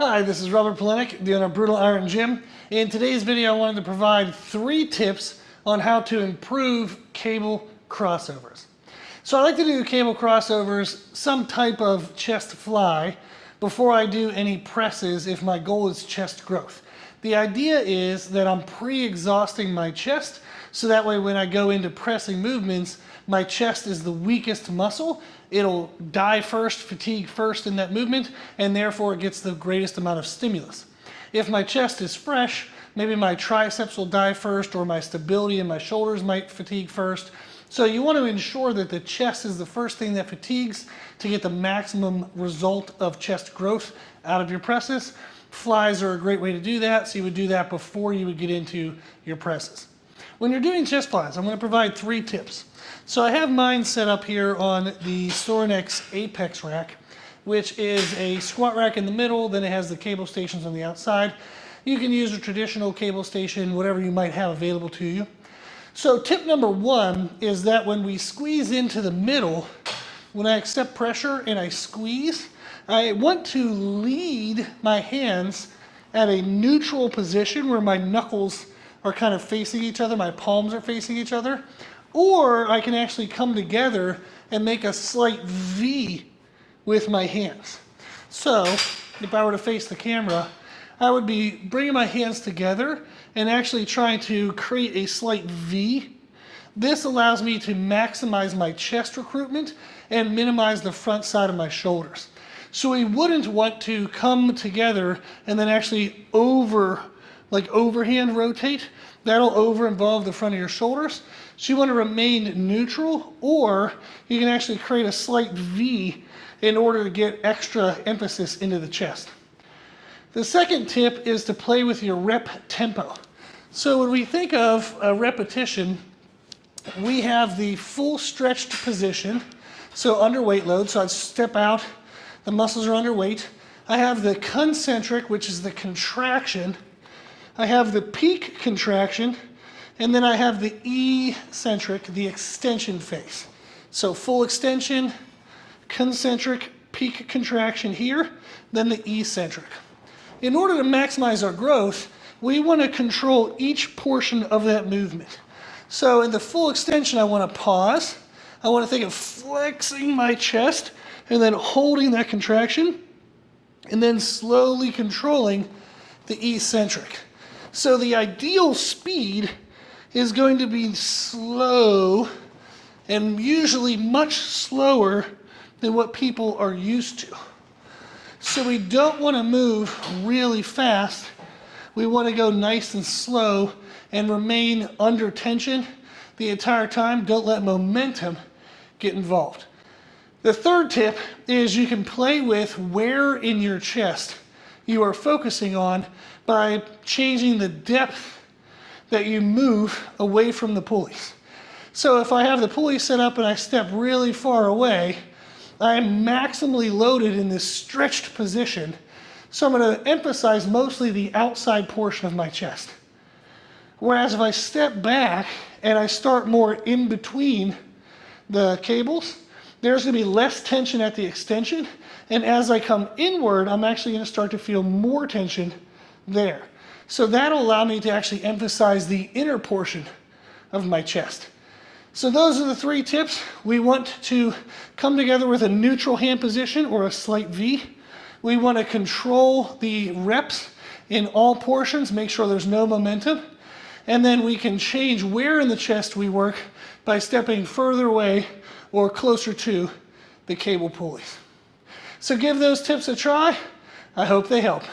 Hi, this is Robert Polenic, the owner of Brutal Iron Gym. In today's video, I wanted to provide 3 tips on how to improve cable crossovers. So I like to do cable crossovers, some type of chest fly, before I do any presses if my goal is chest growth. The idea is that I'm pre-exhausting my chest, so that way when I go into pressing movements, my chest is the weakest muscle. It'll die first, fatigue first in that movement, and therefore it gets the greatest amount of stimulus. If my chest is fresh, maybe my triceps will die first, or my stability in my shoulders might fatigue first. So you want to ensure that the chest is the first thing that fatigues to get the maximum result of chest growth out of your presses. Flies are a great way to do that, so you would do that before you would get into your presses. When you're doing chest flies, I'm going to provide 3 tips. So I have mine set up here on the Sorinex Apex rack, which is a squat rack in the middle, then it has the cable stations on the outside. You can use a traditional cable station, whatever you might have available to you. So tip number 1 is that when we squeeze into the middle, when I accept pressure and I squeeze, I want to lead my hands at a neutral position where my knuckles are kind of facing each other, my palms are facing each other, or I can actually come together and make a slight V with my hands. So if I were to face the camera, I would be bringing my hands together and actually trying to create a slight V. This allows me to maximize my chest recruitment and minimize the front side of my shoulders. So we wouldn't want to come together and then actually overhand rotate. That'll over-involve the front of your shoulders. So you want to remain neutral, or you can actually create a slight V in order to get extra emphasis into the chest. The second tip is to play with your rep tempo. So when we think of a repetition, we have the full stretched position, so under weight load, so I'd step out, the muscles are underweight. I have the concentric, which is the contraction. I have the peak contraction, and then I have the eccentric, the extension phase. So full extension, concentric, peak contraction here, then the eccentric. In order to maximize our growth, we want to control each portion of that movement. So in the full extension, I want to pause. I want to think of flexing my chest and then holding that contraction, and then slowly controlling the eccentric. So the ideal speed is going to be slow, and usually much slower than what people are used to. So we don't want to move really fast. We want to go nice and slow and remain under tension the entire time. Don't let momentum get involved. The third tip is you can play with where in your chest you are focusing on by changing the depth that you move away from the pulleys. So if I have the pulley set up and I step really far away, I am maximally loaded in this stretched position. So I'm going to emphasize mostly the outside portion of my chest. Whereas if I step back and I start more in between the cables, there's going to be less tension at the extension, and as I come inward, I'm actually going to start to feel more tension there. So that'll allow me to actually emphasize the inner portion of my chest. So those are the 3 tips. We want to come together with a neutral hand position or a slight V. We want to control the reps in all portions, make sure there's no momentum, and then we can change where in the chest we work by stepping further away or closer to the cable pulleys. So give those tips a try. I hope they help.